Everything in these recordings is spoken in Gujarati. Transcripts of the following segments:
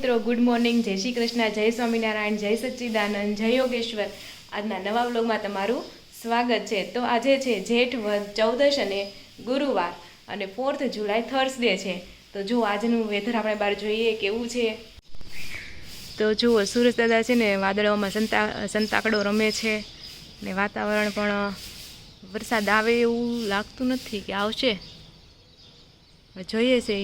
મિત્રો, ગુડ મોર્નિંગ, જય શ્રી કૃષ્ણ, જય સ્વામિનારાયણ, જય સચ્ચિદાનંદ, જય યોગેશ્વર. આજના નવા વ્લોગમાં તમારું સ્વાગત છે. તો આજે છે જેઠ વદ 14 અને ગુરુવાર અને 4th જુલાઈ થર્સડે છે. તો જો આજનું વેધર આપણે બહાર જોઈએ કેવું છે. તો જુઓ, સુરજ દાદા છે ને વાદળોમાં સંતાકડો રમે છે ને વાતાવરણ પણ વરસાદ આવે એવું લાગતું નથી કે આવશે. જોઈએ છે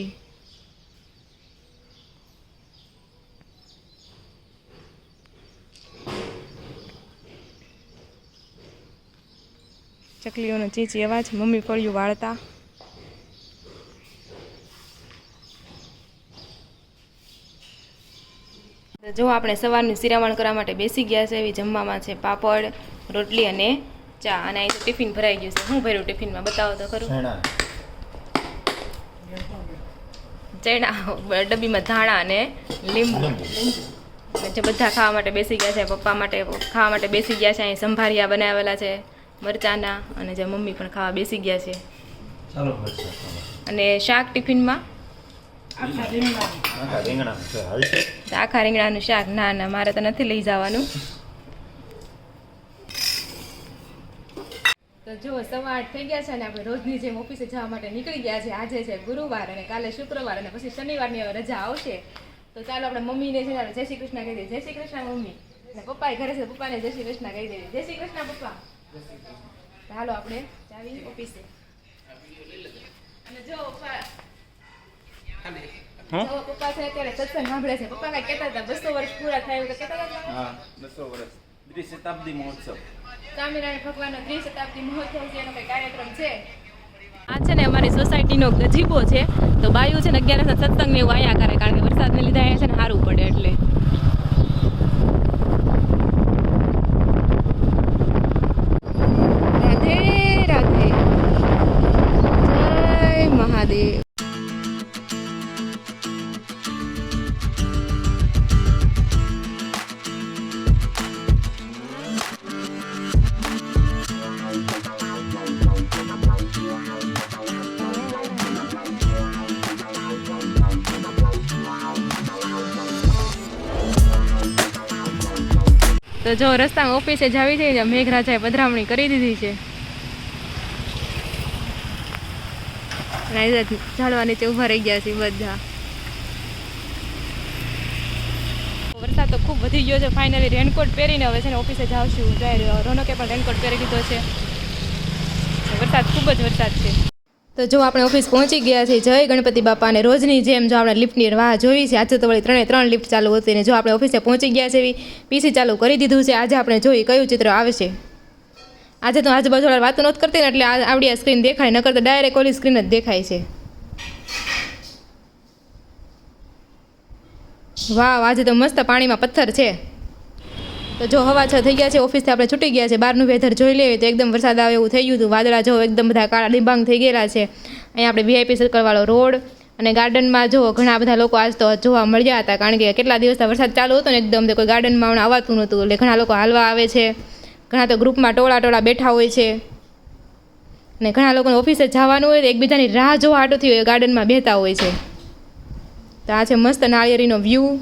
ચકલીઓનો ચીચી અવાજ, મમ્મી ફળિયું વાળતા. જો આપણે સવારનું શિરામણ કરવા માટે બેસી ગયા છે. એવી જમવામાં છે પાપડ, રોટલી અને ચા. અને અહીં તો ટિફિન ભરાઈ ગયું છે. શું ભર્યું ટિફિનમાં બતાવો તો ખરું. ચણા, ડબ્બીમાં ધાણા અને લીંબુ. જે બધા ખાવા માટે બેસી ગયા છે. પપ્પા માટે ખાવા માટે બેસી ગયા છે. અહીં સંભારિયા બનાવેલા છે મરચાના, અને જે મમ્મી પણ ખાવા બેસી ગયા છે. અને શાક ટિફિનમાં આખા રીંગણાનું શાક. ના ના, મારે તો નથી લઈ જવાનું. તો જો સવાર થઈ ગયા છે અને આપણે રોજની જેમ ઓફિસે જવા માટે નીકળી ગયા છે. આજે છે ગુરુવાર અને કાલે શુક્રવાર અને પછી શનિવારની હવે રજા આવશે. તો ચાલો આપણે મમ્મીને છે ને જય શ્રી કૃષ્ણ કહી દઈએ. જય શ્રી કૃષ્ણ મમ્મી. અને પપ્પા ઘરે છે, પપ્પાને જય શ્રી કૃષ્ણ કહી દઈએ. જય શ્રી કૃષ્ણ પપ્પા. હાલો આપણે જાવી ઓફિસે. અને જો પપ્પા છે અત્યારે સત્સંગ સાંભળે છે. પપ્પા કઈ કહેતા હતા 200 વર્ષ પૂરા થાય એવું કહેતા હતા. હા, 200 વર્ષ ત્રિશતાબ્દી મહોત્સવ, સ્વામિનારાયણ ભગવાનનો ત્રિશતાબ્દી મહોત્સવ છે, એનો કઈ કાર્યક્રમ છે. આ છે ને અમારી સોસાયટીનો ગજીબો છે. તો બાયું છે ને 11 સત્સંગ ને એવું અહીંયા કરે, કારણ કે વરસાદને લીધે અહીંયા છે ને સારું પડે એટલે. રાધે રાધે, જય મહાદેવ. તો જો રસ્તામાં ઓફિસે જાવી છે, મેઘરાજાએ પધરામણી કરી દીધી છે. ઝાડવા નીચે ઊભા રહી ગયા છે બધા. વરસાદ તો ખૂબ વધી ગયો છે. ફાઇનલી રેનકોટ પહેરીને હવે છે ને ઓફિસે જાવશું. રોનકે પણ રેનકોટ પહેરી લીધો છે. વરસાદ ખૂબ જ વરસાદ છે. તો જો આપણે ઓફિસ પહોંચી ગયા છે. જય ગણપતિ બાપાને. રોજની જેમ જો આપણે લિફ્ટની રાહ જોઈ છે. આજે તો વળી 3 લિફ્ટ ચાલુ હતી ને જો આપણે ઓફિસે પહોંચી ગયા છે. એવી પીસી ચાલુ કરી દીધું છે. આજે આપણે જોઈએ કયું ચિત્ર આવશે. આજે તો આજુબાજુવાળા વાતો નહોતી કરતી ને એટલે આવડી આ સ્ક્રીન દેખાય, નકર તો ડાયરેક્ટ ઓલી સ્ક્રીન જ દેખાય છે. વાહ, આજે તો મસ્ત પાણીમાં પથ્થર છે. તો જો હવા 6 થઈ ગયા છે. ઓફિસથી આપણે છૂટી ગયા છે. બહારનું વેધર જોઈ લઈએ તો એકદમ વરસાદ આવે એવું થઈ ગયું હતું. વાદળા જો એકદમ બધા કાળા ડિબાંગ થઈ ગયેલા છે. અહીંયા આપણે VIP સર્કલવાળો રોડ અને ગાર્ડનમાં જો ઘણા બધા લોકો આજ તો જોવા મળ્યા હતા, કારણ કે કેટલા દિવસથી વરસાદ ચાલુ હતો ને એકદમ કોઈ ગાર્ડનમાં હમણાં આવતું નહોતું. એટલે ઘણા લોકો હાલવા આવે છે. ઘણા તો ગ્રુપમાં ટોળા બેઠા હોય છે. અને ઘણા લોકોને ઓફિસે જવાનું હોય તો એકબીજાની રાહ જોવા હાટુથી હોય ગાર્ડનમાં બેહતા હોય છે. તો આ છે મસ્ત નાળિયેરીનો વ્યૂ.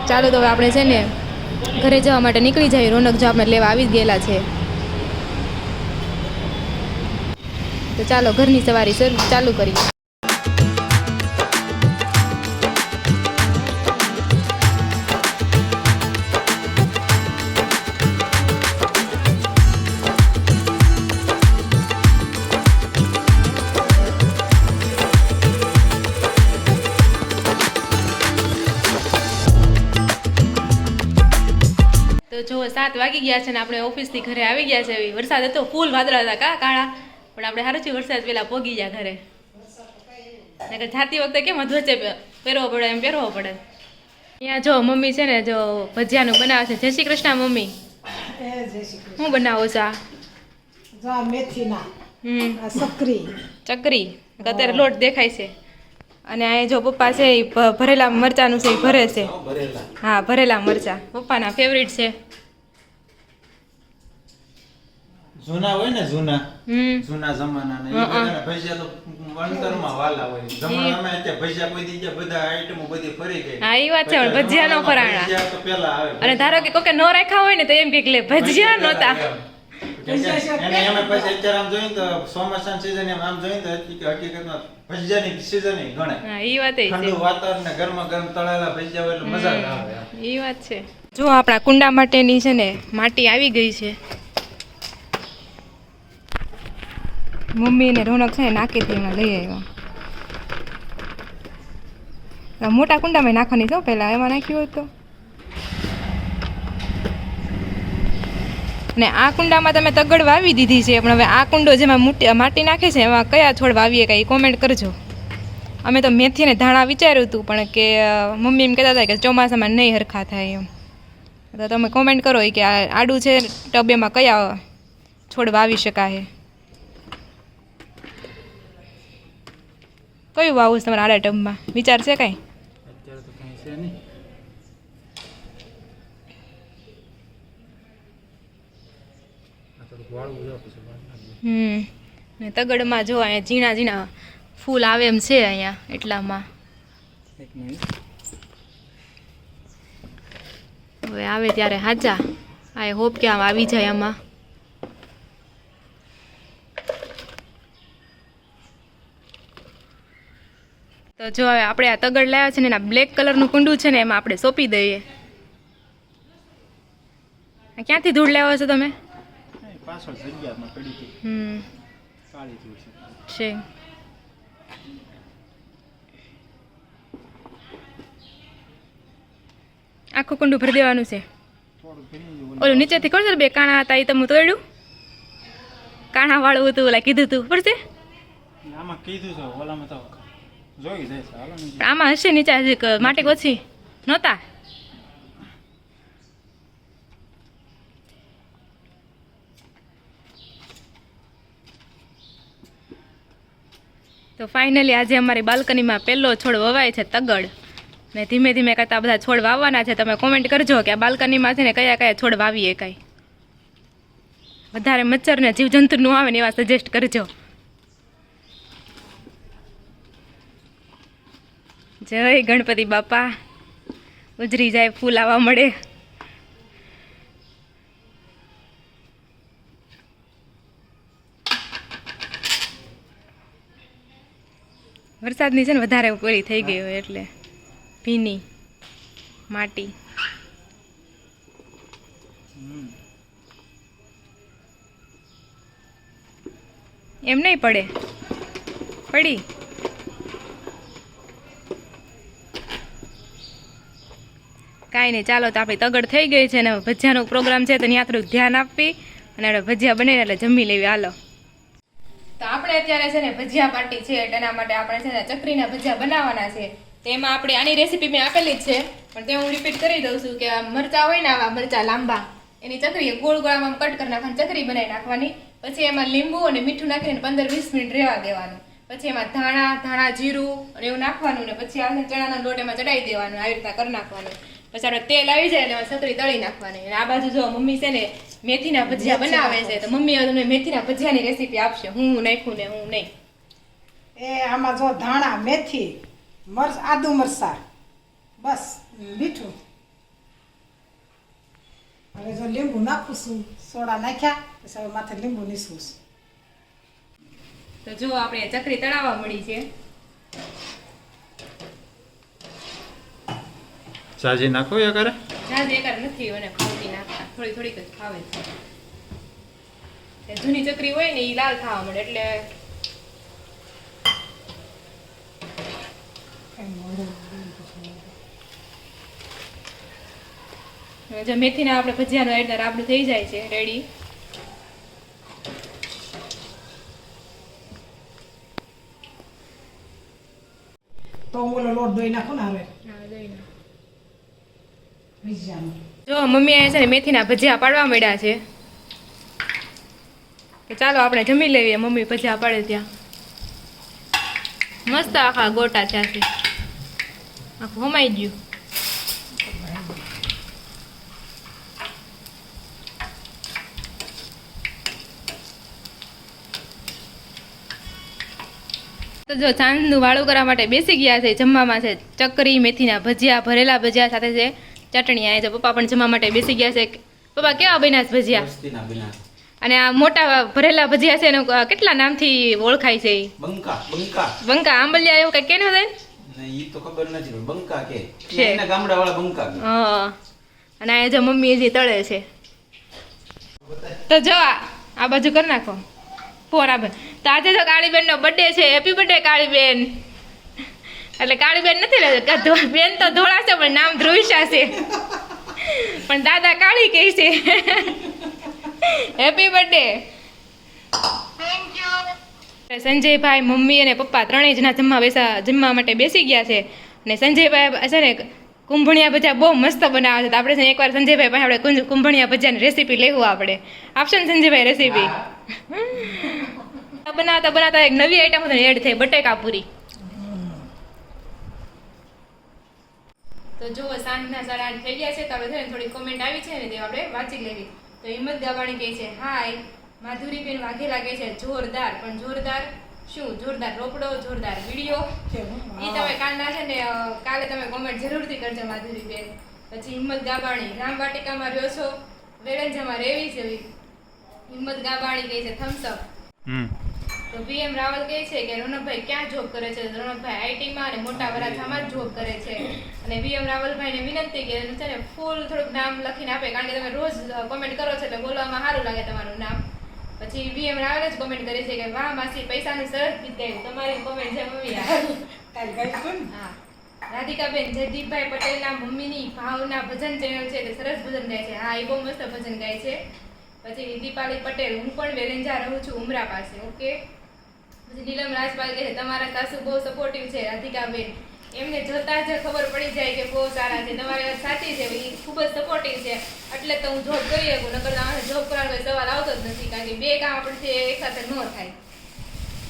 ચાલો તો હવે આપણે છે ને ઘરે જવા માટે નીકળી જઈએ. રોનક જો આપણે લેવા આવી જ ગયેલા છે. તો ચાલો ઘરની સવારી ચાલુ કરીએ. જો 7 વાગી ગયા છે ને આપણે ઓફિસથી ઘરે આવી ગયા છે. વરસાદ હતો, ફૂલ વાદળા હતા કાળા, પણ આપણે સારું છે વરસાદ પહેલા પોગી ગયા ઘરે. જાતી વખતે કેમ અધવચ્ચે પહેરવો પડે એમ પહેરવો પડે. અહીંયા જો મમ્મી છે ને જો ભજીયાનું બનાવે છે. જય શ્રી કૃષ્ણ મમ્મી. શું બનાવો છો? ચકરી અત્યારે લોટ દેખાય છે. અને આ જો પપ્પા છે એ ભરેલા મરચાનું છે એ ભરે છે. હા, ભરેલા મરચા પપ્પાના ફેવરિટ છે. જૂના હોય ને જૂના હમ જૂના જમાનાના હા, એ બધાના ભજીયા તો અંતરમાં વાલા હોય જમાનામાં અત્યારે ભજીયા કોઈ દી ગયા બધા આઈટમો બધી ફરી ગઈ હા એ વાત છે પણ ભજીયા નો ફરાણા ભજીયા તો પેલા આવે અને ધારો કે કોકે નો રાખ્યા હોય ને તો એમ કે લે ભજીયા નહોતા એને એમાં પછી અત્યારે આમ જોઈએ તો ચોમાસાની season એમ આમ જોઈએ તો હકીકતમાં ભજીયાની season ય ગણાય. હા એ વાત છે ઠંડુ વાતાવરણ ને ગરમા ગરમ તળેલા ભજીયા હોય એટલે મજા જ આવે એમ. એ વાત છે જો આપણા કુંડા માટેની છે ને માટી આવી ગઈ છે મમ્મી ને રોનક છે ને નાખી હતી એમાં લઈ આવ્યા મોટા કુંડામાં નાખવાની છો પહેલા એમાં નાખ્યું હતું ને આ કુંડામાં તમે તગડ વાવી દીધી છે પણ હવે આ કુંડો જેમાં માટી નાખે છે એમાં કયા છોડ વાવીએ કાંઈ કોમેન્ટ કરજો અમે તો મેથી ને ધાણા વિચાર્યું હતું પણ કે મમ્મી એમ કહેતા હતા કે ચોમાસામાં નહીં હરખા થાય એમ તો તમે કોમેન્ટ કરો કે આ આડું છે ટબેમાં કયા છોડ વાવી શકાય કયું વાવું છે તમારા આડા ટબમાં વિચાર છે કાંઈ અત્યારે તો કઈ છે નહીં. આ થોડુંક વાળવું જો પછી વાર લાગે. ને તગડમાં જો અહીંયા ઝીણા ઝીણા ફૂલ આવે એમ છે અહીંયા એટલામાં એક મિનિટ. હવે આવે ત્યારે હાચા આઈ હોપ કે આમ આવી જાય આમાં તો જો હવે આપણે આ તગડ લાવ્યા છે ને એના બ્લેક કલરનું કુંડું છે ને એમાં આપણે સોંપી દઈએ આ ક્યાંથી ધૂળ લાવ્યો છો તમે નહીં, પાછળ જગ્યામાં પડી હતી કાળી ધૂળ છે. છે આખું કુંડું ભરી દેવાનું છે થોડું ફેરી દેવું. ઓલું નીચેથી કરજો બે કાણા હતા એ તમે તોડ્યું કાણા વાળું હતું ઓલા કીધું તું પડશે આમાં કીધું છે ઓલામાં તો જોઈ જાય છે હાલો ને. પણ આમાં હશે નીચે હજી માટી ઓછી નહોતા તો ફાઇનલી આજે અમારી બાલ્કનીમાં પહેલો છોડ વવાય છે તગડ ને ધીમે ધીમે કરતા બધા છોડ વાવવાના છે તમે કોમેન્ટ કરજો કે આ બાલ્કનીમાં છે ને કયા કયા છોડ વાવીએ કાંઈ વધારે મચ્છર ને જીવજંતુ નું આવે ને એવા સજેસ્ટ કરજો જય ગણપતિ બાપા ઉજરી જાય ફૂલ આવવા મળે વરસાદની છે ને વધારે ઓલી થઈ ગઈ હોય એટલે ભીની માટી એમ નહીં પડે પડી કાંઈ નહીં ચાલો તો આપણી તગડ થઈ ગઈ છે ને હવે ભજીયાનો પ્રોગ્રામ છે તો ત્યાં થોડુંક ધ્યાન આપવી અને આપણે ભજીયા બનીને એટલે જમી લેવી હાલો તો આપણે અત્યારે છે ને ભજીયા પાર્ટી છે એના માટે આપણે છે ને ચકરીના ભજીયા બનાવવાના છે તેમાં આપણે આની રેસીપી મેં આપેલી જ છે પણ તે હું રિપીટ કરી દઉં છું કે આ મરચાં હોય ને આવા મરચાં લાંબા એની ચકરી ગોળ ગોળ આમ કટ કરી નાખવાની ચકરી બનાવી નાખવાની પછી એમાં લીંબુ અને મીઠું નાખીને 15-20 મિનિટ રહેવા દેવાનું પછી એમાં ધાણા જીરું અને એવું નાખવાનું ને પછી આપણે ચણાના લોટ એમાં ચડાવી દેવાનું આવી રીતના કરી નાખવાનું પછી આપણે તેલ આવી જાય એટલે ચકરી તળી નાખવાની અને આ બાજુ જો મમ્મી છે ને મેથીના ભજીયા બનાવે છે તો મમ્મી હવે તમને મેથીના ભજીયાની રેસીપી આપશે હું નાખ્યું ને હું નહીં એ આમાં જો ધાણા મેથી આદુ મરસા બસ મીઠું હવે જો લીંબુ નાખું છું સોડા નાખ્યા પછી હવે માથે લીંબુ નીસવું તો જો આપણે ચકરી તળાવવા મળી છે સાજી નાખો યા કરે જાજે એકાર નથી અને ખાવતી નાખતા થોડી થોડીક જ ખાવે છે તે જૂની ચકરી હોય ને એ લાલ ખાવા મળે એટલે જો મેથીના આપણે ભજીયાનો એટલે રાબડું થઈ જાય છે રેડી તો હું ઓલો લોટ ધોઈ નાખું ને હવે ભજીયાનો જો મમ્મી અહીંયા છે ને મેથીના ભજીયા પાડવા માંડ્યા છે તો ચાલો આપણે જમી લેવીએ મમ્મી ભજીયા પાડે ત્યાં મસ્ત આખા ગોટા થયા છે આખું હમાઈ ગયું તો જો સાંજનું વાળું કરવા માટે બેસી ગયા છે. જમવામાં છે ચકરી, મેથીના ભજીયા, ભરેલા ભજીયા સાથે છે ચટણી. આ જો પપ્પા પણ જમવા માટે બેસી ગયા છે. પપ્પા કેવા બન્યા છે ભજીયા? વસ્તીના બિના અને આ મોટા ભરેલા ભજીયા છે એનો કેટલા નામથી ઓળખાય છે? બંકા બંકા બંકા, આંબલિયા એવું કઈ કેને થાય? ને ઈ તો ખબર નથી પણ બંકા કે છે. એના ગામડાવાળા બંકા કે હા. અને આ જો મમ્મી હજી તળે છે. તો જો આ બાજુ કરી નાખો બરાબર. તો આજે જો કાળીબેનનો બર્થડે છે. Happy birthday Kaliben. એટલે કાળીબેન નથી રહેતો, બેન તો ધોળા છે પણ નામ ધ્રુવિશા છે, પણ દાદા કાળી કહે છે. Happy birthday. સંજયભાઈ, મમ્મી અને પપ્પા ત્રણેય જણા જમવા માટે બેસી ગયા છે. અને સંજયભાઈ છે ને કુંભણિયા ભજીયા બહુ મસ્ત બનાવે છે. તો આપણે છે ને એકવાર સંજયભાઈ પાસે આપણે કુંભણિયા ભજીયાની રેસીપી લેવું આપણે. આપશે ને સંજયભાઈ રેસીપી? બનાવતા બનાવતા એક નવી આઈટમ એડ થઈ, બટેકા પૂરી. તો જો સાંજના 8:30 થઈ ગયા છે. તો આપણે છે ને થોડી કોમેન્ટ આવી છે ને તે આપણે વાંચી લેવી. તો હિંમત ગાવાણી કહે છે હાય. માધુરીબેન વાઘેલા કહે છે જોરદાર. પણ જોરદાર શું? જોરદાર રોકડો, જોરદાર વિડીયો. એ તમે કાલના છે ને કાલે તમે કોમેન્ટ જરૂરથી કરજો માધુરીબેન. પછી હિંમત ગાબાણી, રામવાટિકામાં રહ્યો છો, વેલંજામાં રહેવી છે. હિંમત ગાબાણી કહે છે થમ્સ અપ. તો VM રાવલ કહે છે કે રોનકભાઈ ક્યાં જોબ કરે છે? રોનકભાઈ આઈટીમાં અને મોટા વરાછામાં જ જોબ કરે છે. અને VM રાવલભાઈને વિનંતી કે છે ને ફૂલ થોડુંક નામ લખીને આપે, કારણ કે તમે રોજ કોમેન્ટ કરો છો એટલે બોલવામાં સારું લાગે તમારું નામ. પછી VM રાવલે જ કોમેન્ટ કરી છે કે વાહ માસી, પૈસાનું સરસ જીત્યું. તમારી કોમેન્ટ છે મમ્મી. હા. રાધિકાબેન, જયદીપભાઈ પટેલના મમ્મીની ભાવના ભજન ચેનલ છે એટલે સરસ ભજન ગાય છે. હા, એ બહુ મસ્ત ભજન ગાય છે. પછી દીપાલી પટેલ, હું પણ વેલેન્જા રહું છું ઉમરા પાસે. ઓકે. પછી નીલમ રાજપાલ કહે છે તમારા સાસુ બહુ સપોર્ટિવ છે. રાધિકાબેન, એમને જોતા જ ખબર પડી જાય કે બહુ સારા છે. તમારી વાત સાચી છે, એ ખૂબ જ સપોર્ટિવ છે. એટલે તો હું જોબ કરી શકું, નકર જોબ કરવાનો સવાલ આવતો જ નથી, કારણ કે બે કામ આપણે એક સાથે ન થાય.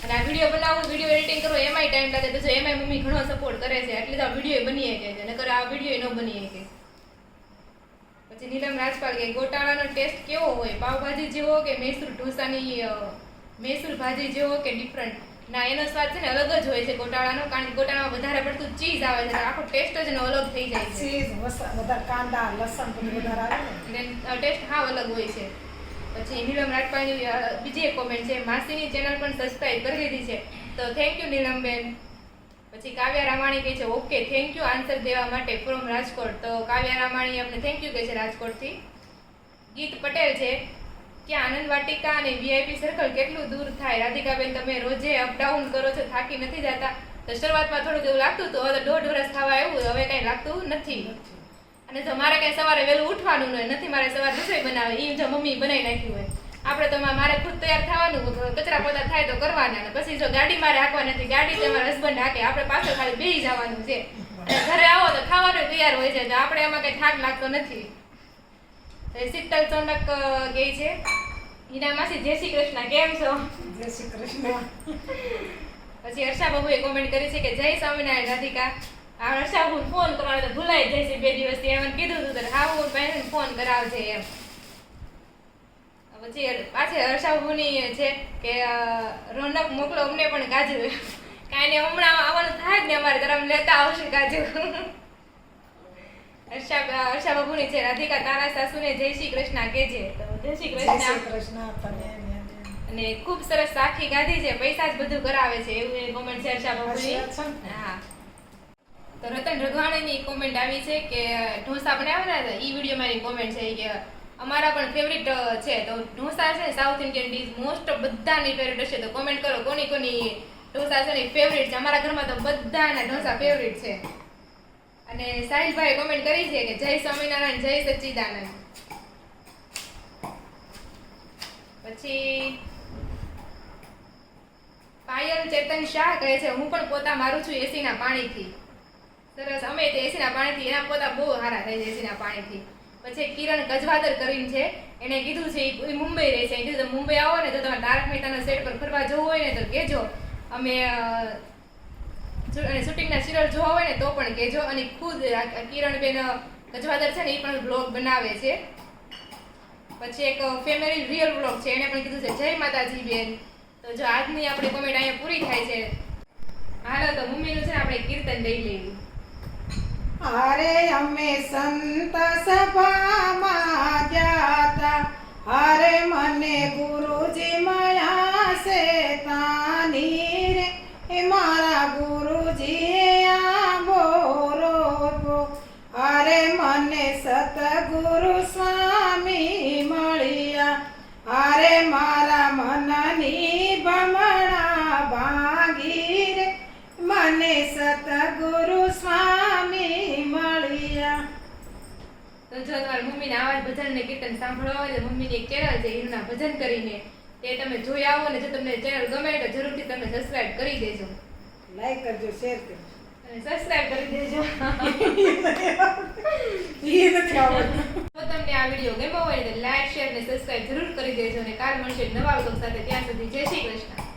અને આ વિડીયો બનાવવું, વિડીયો એડિટિંગ કરવો એમાંય ટાઈમ લાગે. તો જો એમાંય મમ્મી ઘણો સપોર્ટ કરે છે, એટલે તો આ વિડીયો બની શકે છે, નકર આ વિડીયો ન બની શકે. પછી નીલમ રાજપાલ કે ગોટાળાનો ટેસ્ટ કેવો હોય? પાવભાજી જેવો કે મૈસૂર ઢોસાની મૈસૂર ભાજી જેવો કે ડિફરન્ટ? ના, એનો સ્વાદ છે ને અલગ જ હોય છે ગોટાળાનો, કારણ કે ગોટાળામાં વધારે પડતું ચીઝ આવે છે, આખો ટેસ્ટ જ એનો અલગ થઈ જાય છે. ચીઝ વધારે, કાંદા લસણ બધું વધારે આવે ને ટેસ્ટ હાવ અલગ હોય છે. પછી નીલમ રાજપાલની બીજી એક કોમેન્ટ છે, માસીની ચેનલ પણ સબસ્ક્રાઇબ કરી દીધી છે. તો થેન્ક યુ નીલમબેન. પછી કાવ્યા રામાણી કહે છે ઓકે થેન્ક યુ આન્સર દેવા માટે ફ્રોમ રાજકોટ. તો કાવ્યા રામાણી અમને થેન્ક યુ કહે છે રાજકોટથી. ગીત પટેલ છે કે આનંદ વાટિકા અને VIP સર્કલ કેટલું દૂર થાય? રાધિકાબેન, તમે રોજે અપડાઉન કરો છો, થાકી નથી જતા? તો શરૂઆતમાં થોડુંક એવું લાગતું હતું, હવે તો 1.5 વર્ષ થવા આવ્યું, હવે કંઈ લાગતું નથી. અને જો મારે કંઈ સવારે વહેલું ઉઠવાનું નથી, મારે સવારે રસોઈ બનાવે, એ જો મમ્મી બનાવી નાખ્યું હોય. આપણે તો મારે ખુદ તૈયાર થવાનું, કચરા પોતા થાય તો કરવાના. અને પછી જો ગાડી મારે હાંકવા નથી, ગાડી તમારા હસબન્ડ હાંકે, આપણે પાછળ ખાલી બેસી જવાનું છે. અને ઘરે આવો તો ખાવાનું તૈયાર હોય છે, તો આપણે એમાં કંઈ થાક લાગતો નથી. શીતલ ચોનક કહે છે હીના માસી જય શ્રી કૃષ્ણ, કેમ છો? જય શ્રી કૃષ્ણ. પછી હર્ષા બાબુએ કોમેન્ટ કરી છે કે જય સ્વામિનારાયણ રાધિકા. આ હર્ષા બાબુ ફોન કરવાનો તો ભૂલાઈ જાય છે 2 દિવસથી, એમને કીધું હતું તો હા હું પહેરીને ફોન કરાવજે એમ. પછી પાછી હર્ષા બાબુની છે કે રોનક મોકલો અમને પણ કાજુ. કાંઈ નહીં, હમણાં આવવાનું થાય જ ને અમારે તરફ લેતા આવશે કાજુ. હર્ષા બાબુની છે રાધિકા તારા સાસુને જય શ્રી કૃષ્ણ કહેજે. તો જય શ્રી જય શ્રી કૃષ્ણ. કૃષ્ણ તને અને ખૂબ સરસ સાખી ગાધી છે, પૈસા જ બધું કરાવે છે એવું એ કોમેન્ટ છે હર્ષા બાબુની. હા. તો રતન રઘવાણીની કોમેન્ટ આવી છે કે ઢોસા બનાવ્યા હતા, ઈ વિડીયો મારી કોમેન્ટ છે કે અમારા પણ ફેવરિટ છે. તો ઢોસા છે સાઉથ ઇન્ડિયન ડીશ મોસ્ટ બધાની ફેવરિટ હશે. તો કોમેન્ટ કરો કોની કોની ઢોસા છે ને ફેવરિટ છે. અમારા ઘરમાં તો બધાના ઢોસા ફેવરિટ છે. અને સાહિલભાઈ કોમેન્ટ કરી છે કે જય સ્વામિનારાયણ, જય સચ્ચિદાનંદ. પછી પાયલ ચેતન શાહ કહે છે હું પણ પોતા મારું છું એસીના પાણીથી. સરસ, અમે તે એસીના પાણીથી, એના પોતા બહુ સારા થાય છે એસીના પાણીથી. પછી કિરણ ગજવાદર કરીને છે, એને કીધું છે એ મુંબઈ રહે છે, એ કીધું મુંબઈ આવો ને તો તમારે તારક મહેતાના સેટ પર ફરવા જવું હોય ને તો કહેજો, અમે અને શૂટિંગના સિરિયલ જોવા હોય ને તો પણ કહેજો. અને ખુદ કિરણબેન ગજવાદર છે ને એ પણ બ્લોગ બનાવે છે. પછી એક ફેમિલી રિયલ બ્લોગ છે, એને પણ કીધું છે જય માતાજી બેન. તો જો આજની આપણી કોમેન્ટ અહીંયા પૂરી થાય છે. હાલો તો મમ્મીનું છે ને આપણે કીર્તન લઈ લેવી. અરે અમે સંત સભામાં જાતા, અરે મને ગુરુજી મળ્યા છે તાની રે, એ મારા ગુરુજી આંબો રોપો, અરે મને સતગુરુ સ્વામી મળ્યા, અરે મારા મનની ભમણા ભાંગી રે, મને સતગુરુ સ્વામી મળ્યા. તો જો તમારી મમ્મીને આવા જ ભજન ને કીર્તન સાંભળવા હોય તો મમ્મીની એક ચેનલ છે હિરના ભજન કરીને, તે તમે જોઈ આવો ને જો તમને ચેનલ ગમે તો જરૂરથી તમે સબસ્ક્રાઇબ કરી દેજો લાઈક કરજો, શેર કરજો. અને સબસ્ક્રાઇબ કરી દેજો. ઈ નથી આવડતું. જો તમને આ વિડીયો ગમ્યો હોય તો લાઈક શેર ને સબસ્ક્રાઇબ જરૂર કરી દેજો અને કાલ મળશે એક નવા વ્લોગ સાથે. ત્યાં સુધી જય શ્રી કૃષ્ણ.